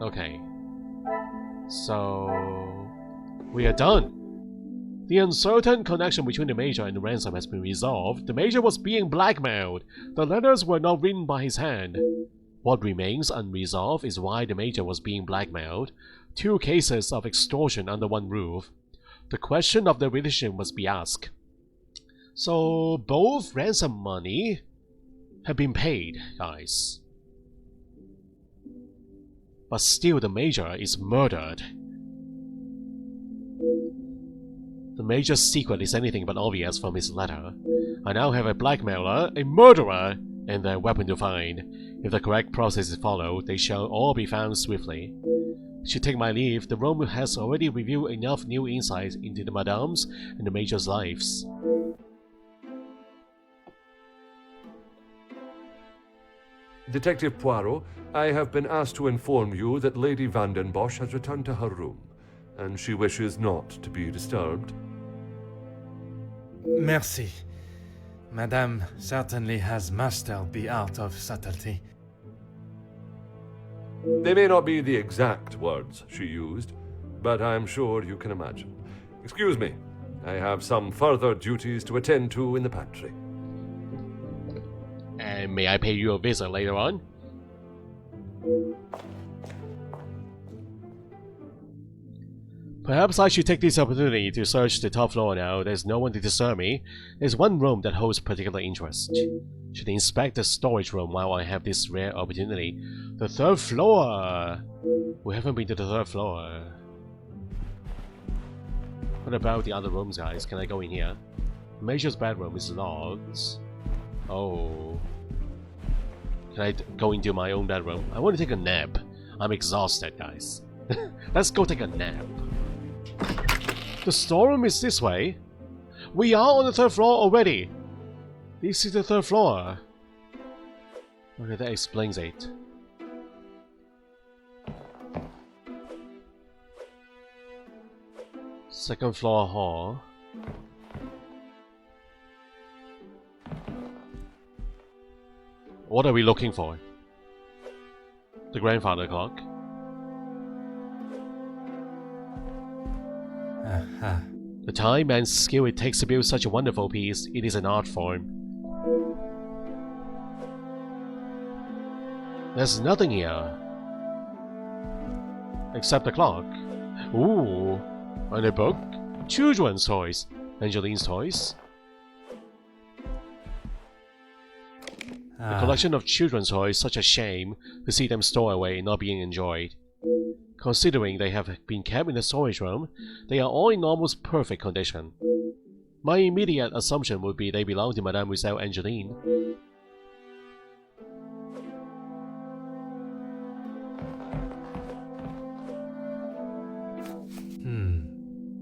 Okay. So... we are done! The uncertain connection between the Major and the ransom has been resolved. The Major was being blackmailed. The letters were not written by his hand. What remains unresolved is why the Major was being blackmailed. 2 cases of extortion under one roof. The question of the relationship must be asked. So, both ransom money have been paid, guys. But still the Major is murdered. The Major's secret is anything but obvious from his letter. I now have a blackmailer, a murderer, and their weapon to find. If the correct process is followed, they shall all be found swiftly. Should take my leave, the room has already revealed enough new insights into the Madame's and the Major's lives. Detective Poirot, I have been asked to inform you that Lady Van den Bosch has returned to her room, and she wishes not to be disturbed. Merci. Madame certainly has mastered the art of subtlety. They may not be the exact words she used, but I'm sure you can imagine. Excuse me, I have some further duties to attend to in the pantry. And may I pay you a visit later on? Perhaps I should take this opportunity to search the top floor now. There's no one to disturb me. There's one room that holds particular interest. Should inspect the storage room while I have this rare opportunity. The 3rd floor! We haven't been to the 3rd floor. What about the other rooms, guys? Can I go in here? Major's bedroom is locked. Oh. Can I go into my own bedroom? I want to take a nap. I'm exhausted, guys. Let's go take a nap. The storeroom is this way. We are on the 3rd floor already. This is the 3rd floor. Okay, that explains it. Second floor hall. What are we looking for? The grandfather clock. The time and skill it takes to build such a wonderful piece, it is an art form. There's nothing here. Except the clock. Ooh. And a book. Children's toys. Angeline's toys. A collection of children's toys, such a shame to see them stored away and not being enjoyed. Considering they have been kept in the storage room, they are all in almost perfect condition. My immediate assumption would be they belong to Mademoiselle Angeline.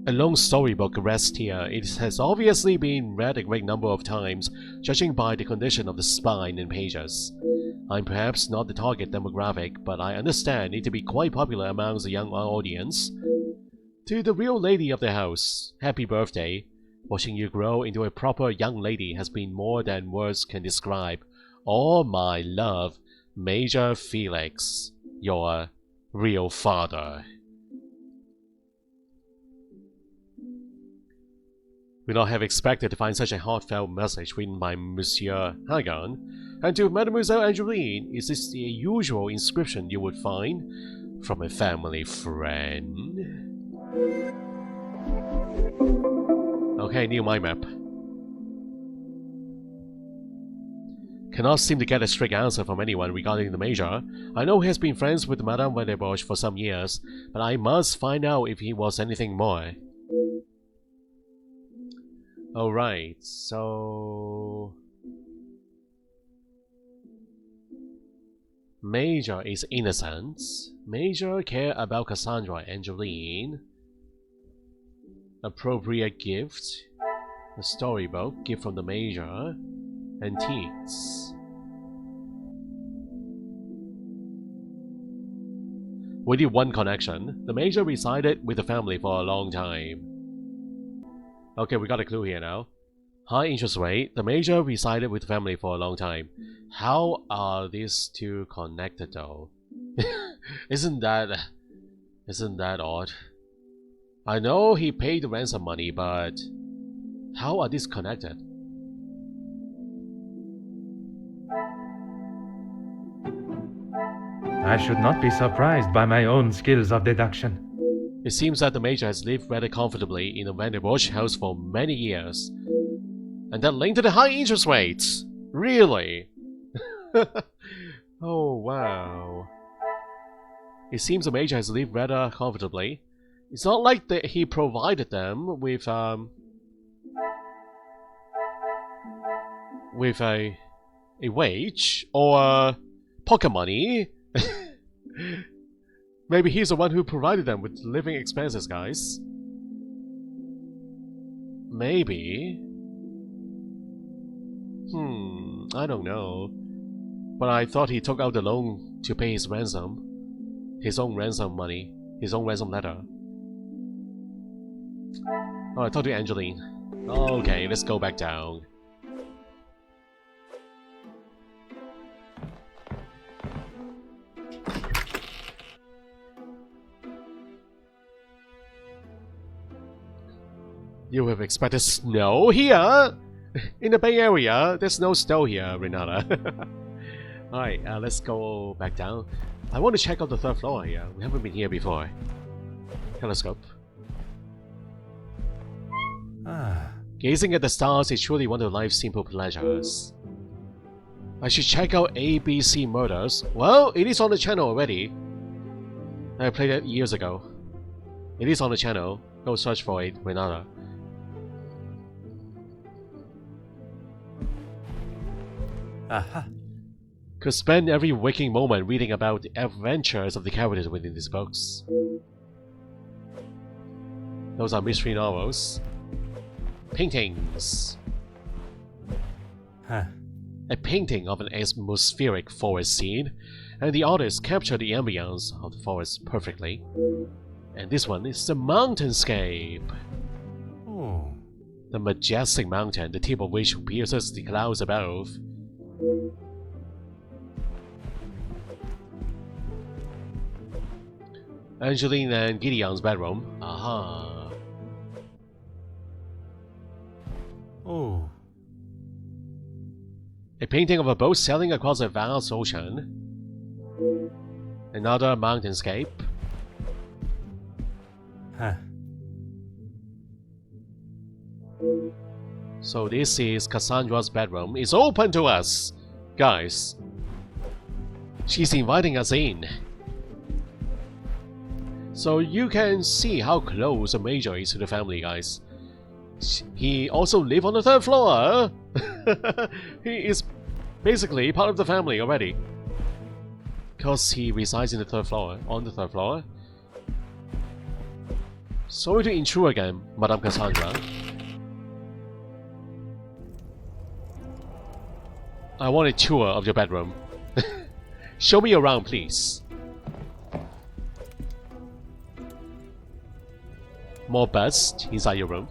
A long storybook rests here. It has obviously been read a great number of times, judging by the condition of the spine and pages. I'm perhaps not the target demographic, but I understand it to be quite popular amongst the young audience. To the real lady of the house, happy birthday. Watching you grow into a proper young lady has been more than words can describe. All my love, Major Felix, your real father. Would not have expected to find such a heartfelt message written by Monsieur Hagan. And to Mademoiselle Angeline, is this the usual inscription you would find from a family friend? Okay, new mind map. Cannot seem to get a straight answer from anyone regarding the Major. I know he has been friends with Madame Van den Bosch for some years, but I must find out if he was anything more. Alright, so... Major is innocent. Major care about Cassandra and Angeline. Appropriate gift. A storybook, gift from the Major. Antiques. We did one connection. The Major resided with the family for a long time. Okay, we got a clue here now. High interest rate. The Major resided with the family for a long time. How are these two connected though? Isn't that odd? I know he paid the ransom money, but how are these connected? I should not be surprised by my own skills of deduction. It seems that the Major has lived rather comfortably in a Vanderbosch house for many years. And that linked to the high interest rates! Really? Oh, wow. It seems the Major has lived rather comfortably. It's not like that he provided them with a wage or pocket money. Maybe he's the one who provided them with living expenses, guys. Maybe. I don't know. But I thought he took out the loan to pay his ransom. His own ransom money. His own ransom letter. Oh, I talked to Angeline. Okay, let's go back down. You have expected snow here? In the Bay Area, there's no snow here, Renata. Alright, let's go back down. I want to check out the third floor here. We haven't been here before. Telescope. Gazing at the stars is truly one of life's simple pleasures. I should check out ABC Murders. Well, it is on the channel already. I played it years ago. It is on the channel. Go search for it, Renata. Aha. Could spend every waking moment reading about the adventures of the characters within these books. Those are mystery novels. Paintings. A painting of an atmospheric forest scene, and the artist captured the ambience of the forest perfectly. And this one is the Mountainscape. Oh. The majestic mountain, the tip of which pierces the clouds above. Angeline and Gideon's bedroom. Aha. Oh. A painting of a boat sailing across a vast ocean. Another mountainscape. So this is Cassandra's bedroom. It's open to us, guys. She's inviting us in. So you can see how close the Major is to the family, guys. He also lives on the third floor. He is basically part of the family already. Because he resides in the third floor, on the third floor. Sorry to intrude again, Madame Cassandra. I want a tour of your bedroom. Show me around, please. More busts inside your room.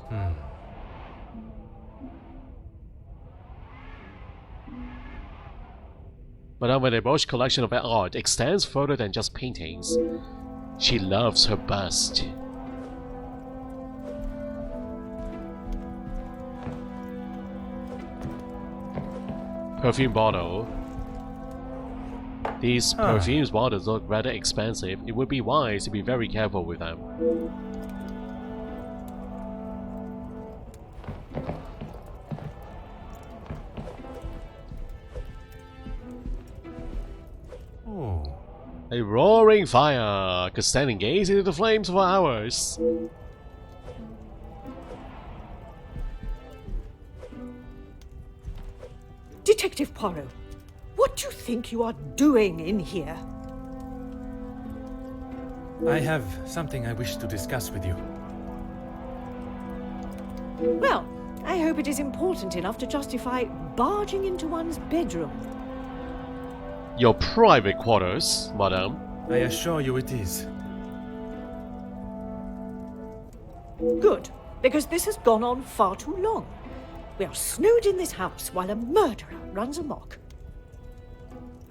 Madame Vanderbosch's collection of art extends further than just paintings. She loves her bust. Perfume bottle. These perfume bottles look rather expensive. It would be wise to be very careful with them. A roaring fire could stand and gaze into the flames for hours. Detective Poirot, what do you think you are doing in here? I have something I wish to discuss with you. Well, I hope it is important enough to justify barging into one's bedroom. Your private quarters, madame. I assure you it is. Good, because this has gone on far too long. We are snowed in this house while a murderer runs amok.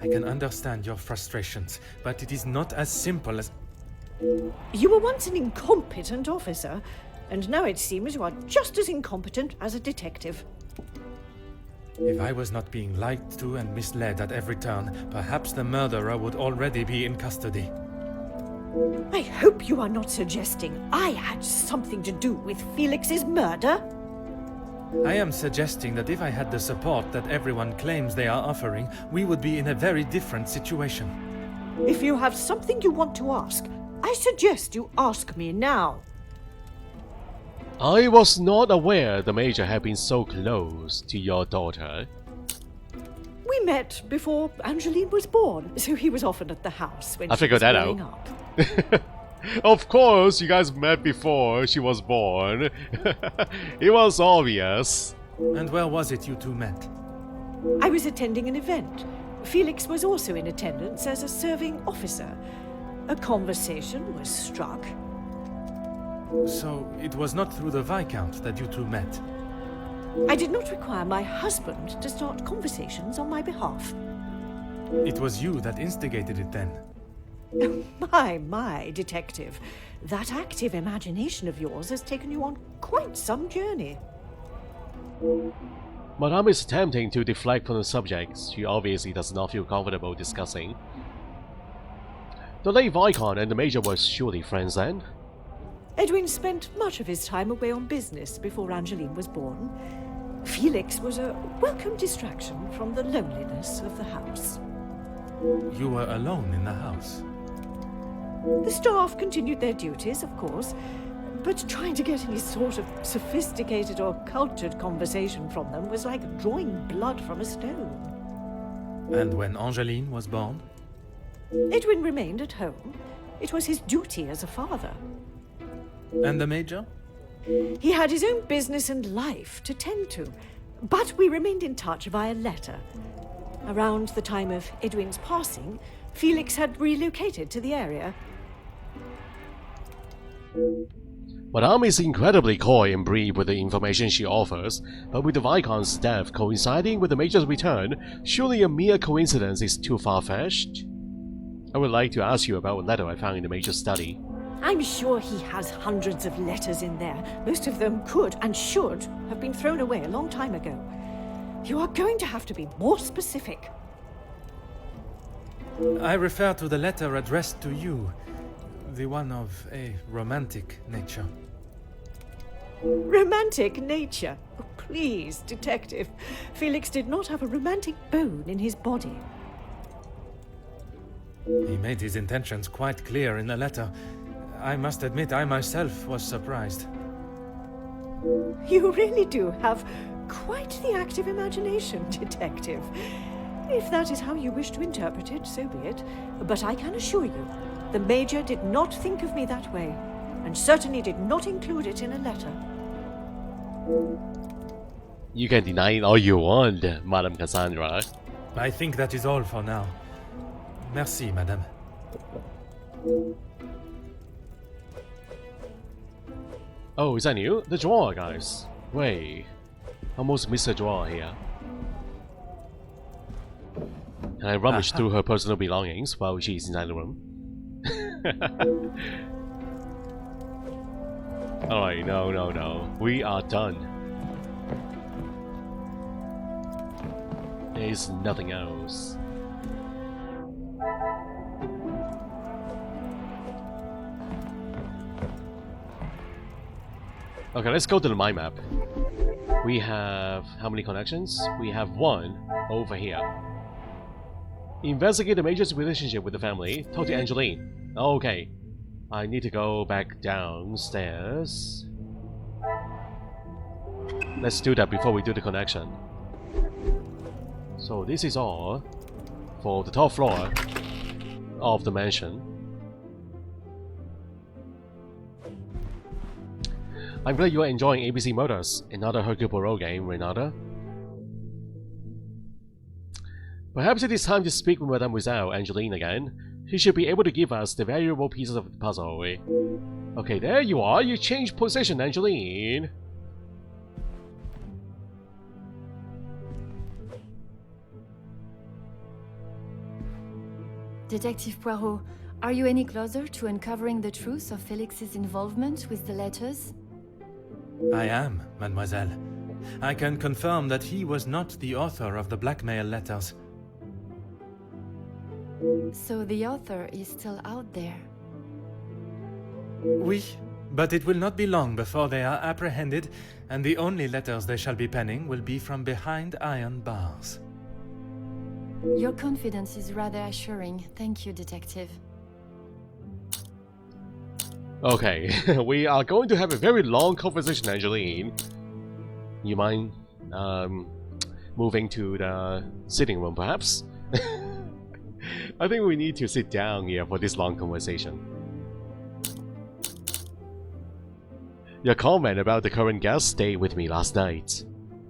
I can understand your frustrations, but it is not as simple as... You were once an incompetent officer, and now it seems you are just as incompetent as a detective. If I was not being lied to and misled at every turn, perhaps the murderer would already be in custody. I hope you are not suggesting I had something to do with Felix's murder. I am suggesting that if I had the support that everyone claims they are offering, we would be in a very different situation. If you have something you want to ask, I suggest you ask me now. I was not aware the Major had been so close to your daughter. We met before Angeline was born, so he was often at the house when I she figured was that growing out. up. Of course, you guys met before she was born. It was obvious. And where was it you two met? I was attending an event. Felix was also in attendance as a serving officer. A conversation was struck. So, it was not through the Viscount that you two met? I did not require my husband to start conversations on my behalf. It was you that instigated it then? My, detective. That active imagination of yours has taken you on quite some journey. Madame is attempting to deflect from the subject she obviously does not feel comfortable discussing. The late Viscount and the Major were surely friends then? Edwin spent much of his time away on business before Angeline was born. Felix was a welcome distraction from the loneliness of the house. You were alone in the house? The staff continued their duties, of course, but trying to get any sort of sophisticated or cultured conversation from them was like drawing blood from a stone. And when Angeline was born? Edwin remained at home. It was his duty as a father. And the Major? He had his own business and life to tend to, but we remained in touch via letter. Around the time of Edwin's passing, Felix had relocated to the area. Madame is incredibly coy and brief with the information she offers, but with the Viscount's death coinciding with the Major's return, surely a mere coincidence is too far-fetched? I would like to ask you about a letter I found in the Major's study. I'm sure he has hundreds of letters in there. Most of them could and should have been thrown away a long time ago. You are going to have to be more specific. I refer to the letter addressed to you, the one of a romantic nature. Romantic nature? Oh, please, detective. Felix did not have a romantic bone in his body. He made his intentions quite clear in the letter. I must admit I myself was surprised. You really do have quite the active imagination, detective. If that is how you wish to interpret it, so be it. But I can assure you, the Major did not think of me that way, and certainly did not include it in a letter. You can deny it all you want, Madame Cassandra. I think that is all for now. Merci, madame. Oh, is that new? The drawer, guys. Wait. Almost missed a drawer here. Can I rummage through her personal belongings while she's inside the room? Alright, no. We are done. There's nothing else. Okay, let's go to the mind map. We have how many connections? We have one over here. Investigate the Major's relationship with the family. Talk to Angeline. Okay. I need to go back downstairs. Let's do that before we do the connection. So this is all for the top floor of the mansion. I'm glad you are enjoying ABC Murders, another Hercule Poirot game, Renata. Perhaps it is time to speak with Mademoiselle Angeline again. She should be able to give us the valuable pieces of the puzzle. Okay, there you are. You changed position, Angeline. Detective Poirot, are you any closer to uncovering the truth of Felix's involvement with the letters? I am, mademoiselle. I can confirm that he was not the author of the blackmail letters. So the author is still out there. Oui, but it will not be long before they are apprehended, and the only letters they shall be penning will be from behind iron bars. Your confidence is rather assuring. Thank you, Detective. Okay, we are going to have a very long conversation, Angeline. You mind moving to the sitting room, perhaps? I think we need to sit down here for this long conversation. Your comment about the current guest stayed with me last night.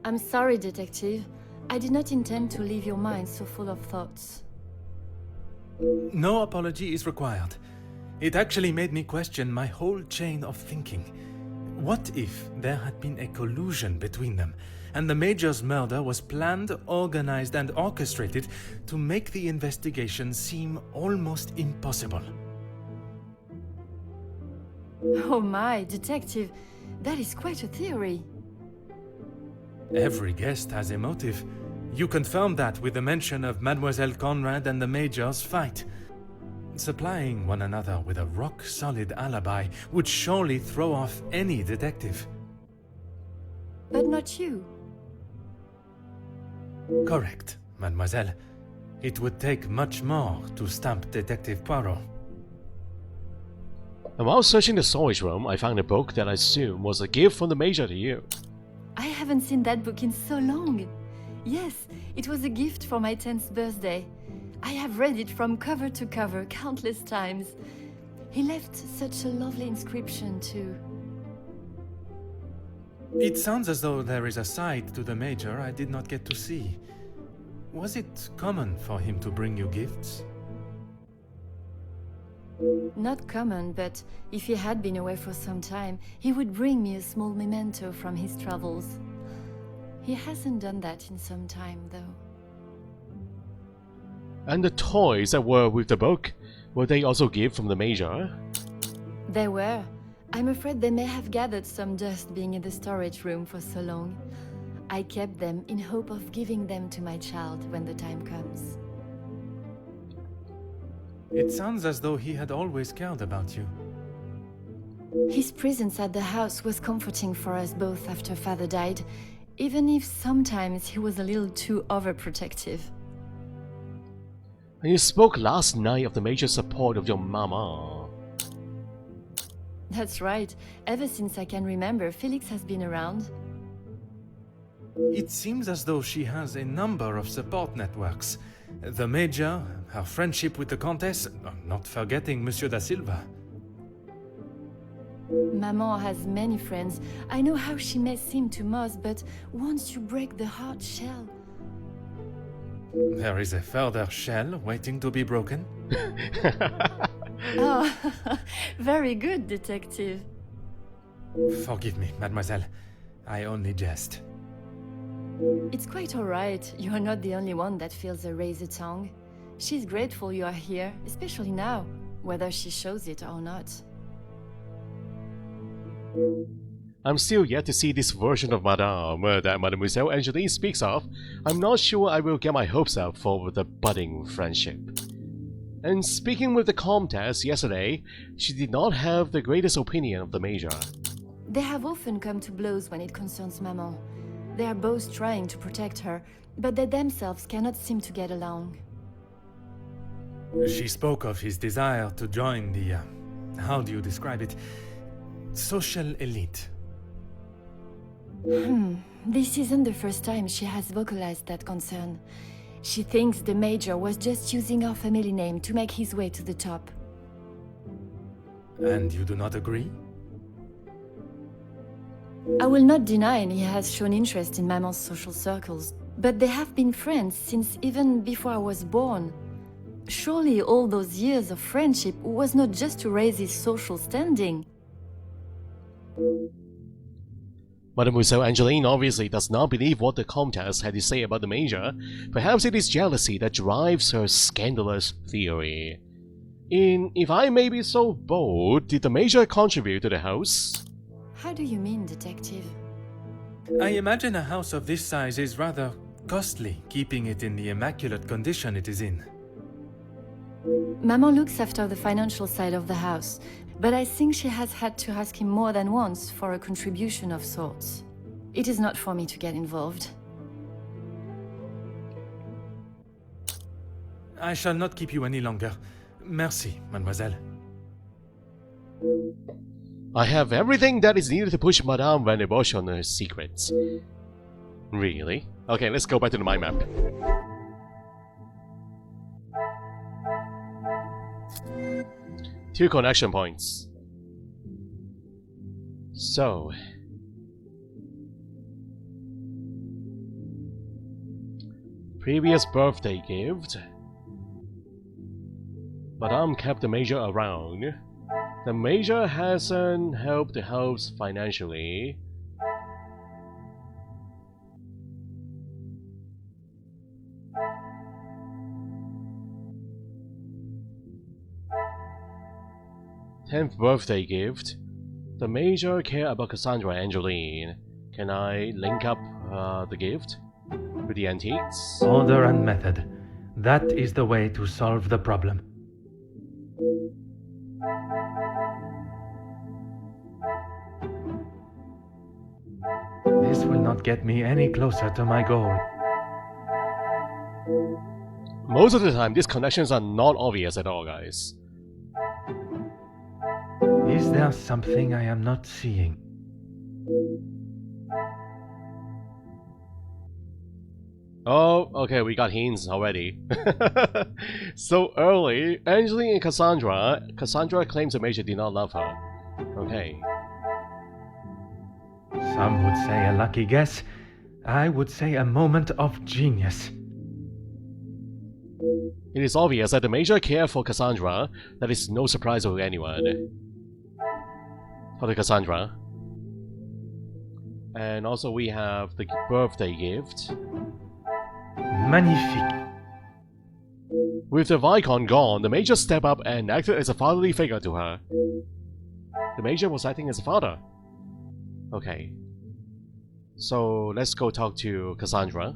I'm sorry, Detective. I did not intend to leave your mind so full of thoughts. No apology is required. It actually made me question my whole chain of thinking. What if there had been a collusion between them, and the Major's murder was planned, organized, and orchestrated to make the investigation seem almost impossible? Oh my, Detective, that is quite a theory. Every guest has a motive. You confirm that with the mention of Mademoiselle Conrad and the Major's fight. Supplying one another with a rock-solid alibi would surely throw off any detective. But not you. Correct, mademoiselle. It would take much more to stamp Detective Poirot. And while searching the storage room, I found a book that I assume was a gift from the Major to you. I haven't seen that book in so long. Yes, it was a gift for my 10th birthday. I have read it from cover to cover countless times. He left such a lovely inscription too. It sounds as though there is a side to the Major I did not get to see. Was it common for him to bring you gifts? Not common, but if he had been away for some time, he would bring me a small memento from his travels. He hasn't done that in some time, though. And the toys that were with the book, were they also gifts from the Major? They were. I'm afraid they may have gathered some dust being in the storage room for so long. I kept them in hope of giving them to my child when the time comes. It sounds as though he had always cared about you. His presence at the house was comforting for us both after Father died, even if sometimes he was a little too overprotective. And you spoke last night of the Major's support of your mama. That's right. Ever since I can remember, Felix has been around. It seems as though she has a number of support networks. The Major, her friendship with the Countess, not forgetting Monsieur da Silva. Maman has many friends. I know how she may seem to most, but once you break the hard shell... There is a further shell waiting to be broken. Oh, very good, Detective. Forgive me, mademoiselle. I only jest. It's quite all right. You're not the only one that feels a razor tongue. She's grateful you are here, especially now, whether she shows it or not. I'm still yet to see this version of Madame that Mademoiselle Angeline speaks of. I'm not sure I will get my hopes up for the budding friendship. And speaking with the Comtesse yesterday, she did not have the greatest opinion of the Major. They have often come to blows when it concerns Maman. They are both trying to protect her, but they themselves cannot seem to get along. She spoke of his desire to join the, how do you describe it? Social elite. This isn't the first time she has vocalized that concern. She thinks the Major was just using our family name to make his way to the top. And you do not agree? I will not deny he has shown interest in Maman's social circles, but they have been friends since even before I was born. Surely all those years of friendship was not just to raise his social standing. Mademoiselle Angeline obviously does not believe what the Comtesse had to say about the Major. Perhaps it is jealousy that drives her scandalous theory. If I may be so bold, did the Major contribute to the house? How do you mean, detective? I imagine a house of this size is rather costly, keeping it in the immaculate condition it is in. Maman looks after the financial side of the house, but I think she has had to ask him more than once for a contribution of sorts. It is not for me to get involved. I shall not keep you any longer. Merci, mademoiselle. I have everything that is needed to push Madame Van der Bosch on her secrets. Really? Okay, let's go back to the mind map. Two connection points. So... previous birthday gift. Madame kept the Major around. The Major hasn't helped the house financially. Tenth birthday gift. The Major care about Cassandra and Angeline. Can I link up the gift with the antiques? Order and method. That is the way to solve the problem. This will not get me any closer to my goal. Most of the time, these connections are not obvious at all, guys. Is there something I am not seeing? Oh, okay, we got hints already. So early, Angeline and Cassandra claims the Major did not love her. Okay. Some would say a lucky guess. I would say a moment of genius. It is obvious that the Major cared for Cassandra. That is no surprise to anyone. For the Cassandra. And also we have the birthday gift. Magnifique. With the Viscount gone, the Major stepped up and acted as a fatherly figure to her. The Major was acting as a father. Okay. So let's go talk to Cassandra.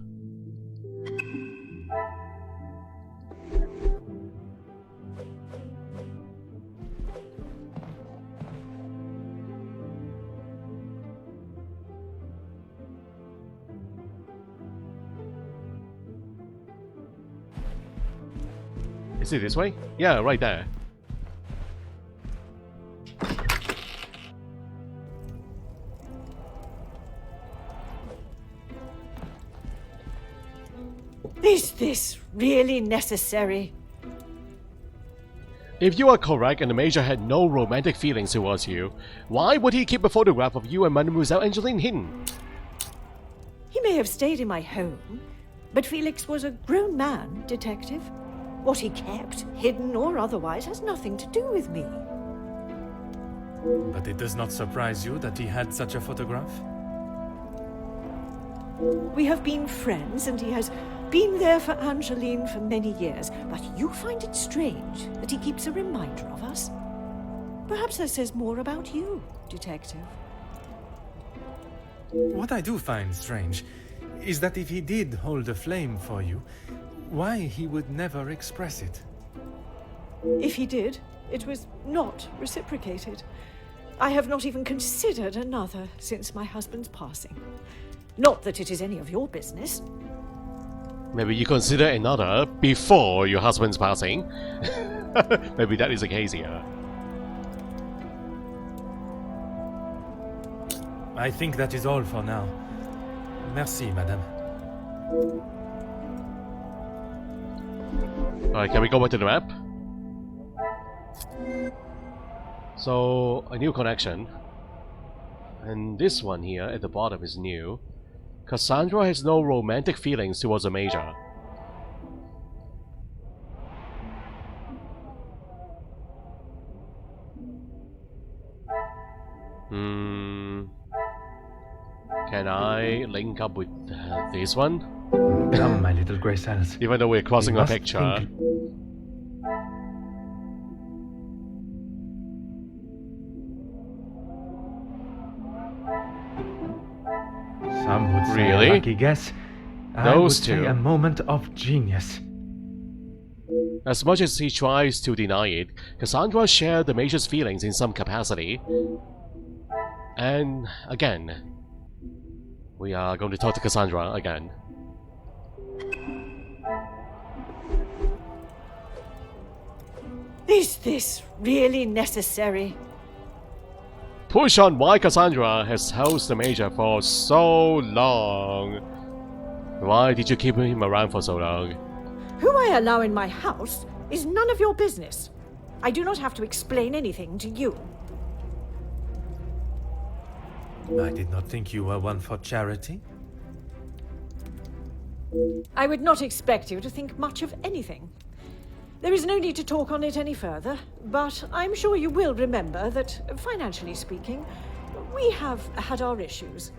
Is it this way? Yeah, right there. Is this really necessary? If you are correct and the Major had no romantic feelings towards you, why would he keep a photograph of you and Mademoiselle Angeline hidden? He may have stayed in my home, but Felix was a grown man, detective. What he kept, hidden or otherwise, has nothing to do with me. But it does not surprise you that he had such a photograph? We have been friends, and he has been there for Angeline for many years, but you find it strange that he keeps a reminder of us? Perhaps that says more about you, detective. What I do find strange is that if he did hold a flame for you, why he would never express it. If he did, it was not reciprocated. I have not even considered another since my husband's passing. Not that it is any of your business. Maybe you consider another before your husband's passing. Maybe that is the case here. I think that is all for now. Merci, madame. Alright, can we go back to the map? So, a new connection. And this one here at the bottom is new. Cassandra has no romantic feelings towards the Major. Can I link up with this one? Come, my little grey cells. Even though we're crossing We a must picture. think. Some would say Really? a lucky guess. I would Those say two. a moment of genius. As much as he tries to deny it, Cassandra shared the Major's feelings in some capacity. And again, we are going to talk to Cassandra again. Is this really necessary? Push on why Cassandra has housed the Major for so long. Why did you keep him around for so long? Who I allow in my house is none of your business. I do not have to explain anything to you. I did not think you were one for charity. I would not expect you to think much of anything. There is no need to talk on it any further, but I'm sure you will remember that, financially speaking, we have had our issues.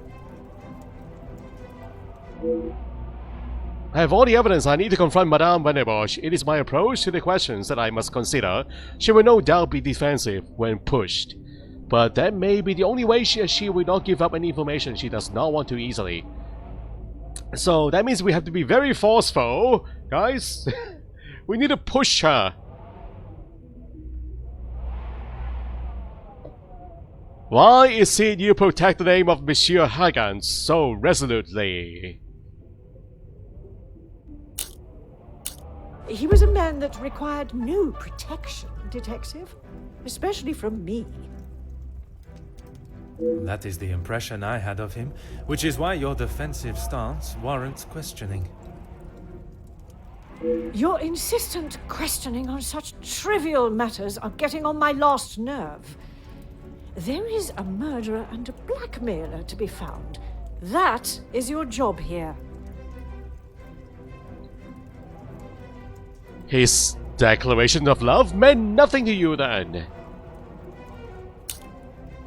I have all the evidence I need to confront Madame Vanderbosch. It is my approach to the questions that I must consider. She will no doubt be defensive when pushed. But that may be the only way she will not give up any information she does not want to easily. So that means we have to be very forceful, guys. We need to push her. Why is it you protect the name of Monsieur Hagan so resolutely? He was a man that required no protection, Detective. Especially from me. That is the impression I had of him, which is why your defensive stance warrants questioning. Your insistent questioning on such trivial matters are getting on my last nerve. There is a murderer and a blackmailer to be found. That is your job here. His declaration of love meant nothing to you then.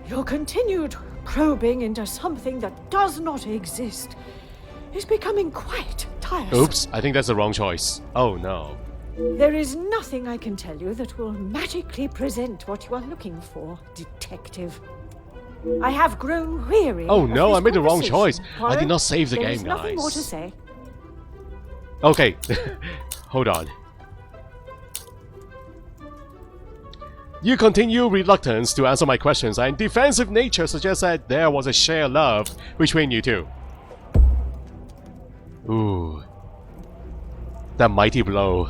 Your continued probing into something that does not exist is becoming quite tiresome. Oops, I think that's the wrong choice. Oh no. There is nothing I can tell you that will magically present what you are looking for, Detective. I have grown weary. Oh of no, this I made the wrong conversation, choice. I Poirot. did not save the There game, is nothing more to guys. say. Okay, hold on. You continue reluctance to answer my questions, and defensive nature suggests that there was a shared love between you two. Ooh. That mighty blow.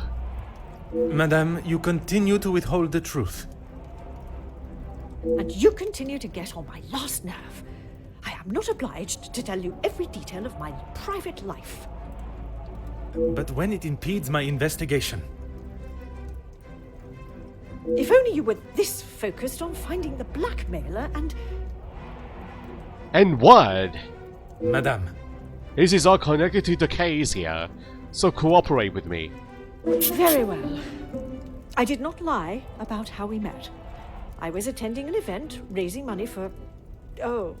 Madame, you continue to withhold the truth. And you continue to get on my last nerve. I am not obliged to tell you every detail of my private life. But when it impedes my investigation, If only you were this focused on finding the blackmailer and... And what? Madame, This is all connected to the case here, so cooperate with me. Very well. I did not lie about how we met. I was attending an event, raising money for... Oh,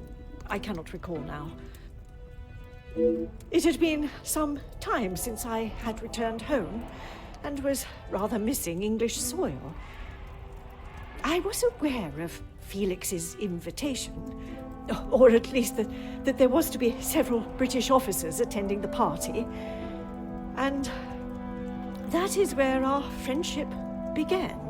I cannot recall now. It had been some time since I had returned home, and was rather missing English soil. I was aware of Felix's invitation, or at least that there was to be several British officers attending the party, and that is where our friendship began.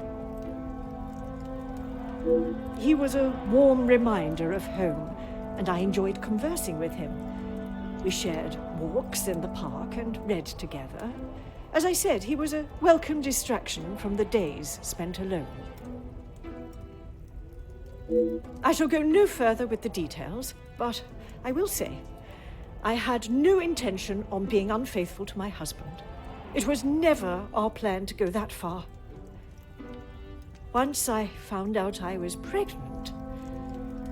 He was a warm reminder of home, and I enjoyed conversing with him. We shared walks in the park and read together. As I said, he was a welcome distraction from the days spent alone. I shall go no further with the details, but I will say, I had no intention on being unfaithful to my husband. It was never our plan to go that far. Once I found out I was pregnant,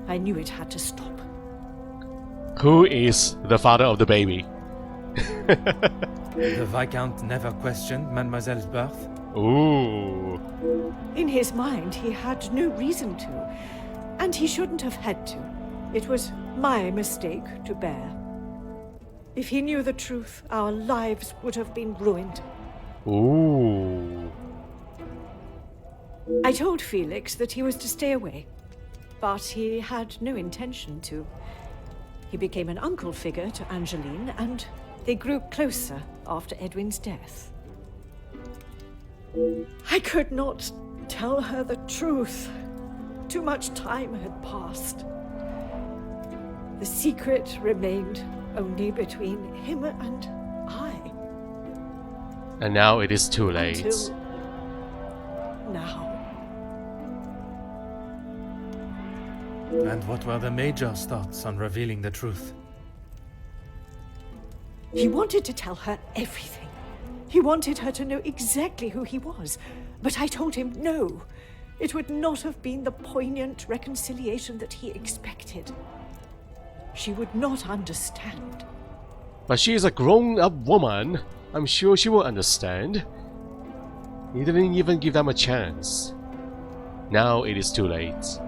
I knew it had to stop. Who is the father of the baby? the Viscount never questioned Mademoiselle's birth. Ooh. In his mind, he had no reason to, and he shouldn't have had to. It was my mistake to bear. If he knew the truth, our lives would have been ruined. Ooh. I told Felix that he was to stay away, but he had no intention to. He became an uncle figure to Angeline, and they grew closer after Edwin's death. I could not tell her the truth. Too much time had passed. The secret remained only between him and I. And now it is too late. Until now. And what were the Major's thoughts on revealing the truth? He wanted to tell her everything. He wanted her to know exactly who he was. But I told him no. It would not have been the poignant reconciliation that he expected. She would not understand. But she is a grown-up woman. I'm sure she will understand. He didn't even give them a chance. Now it is too late.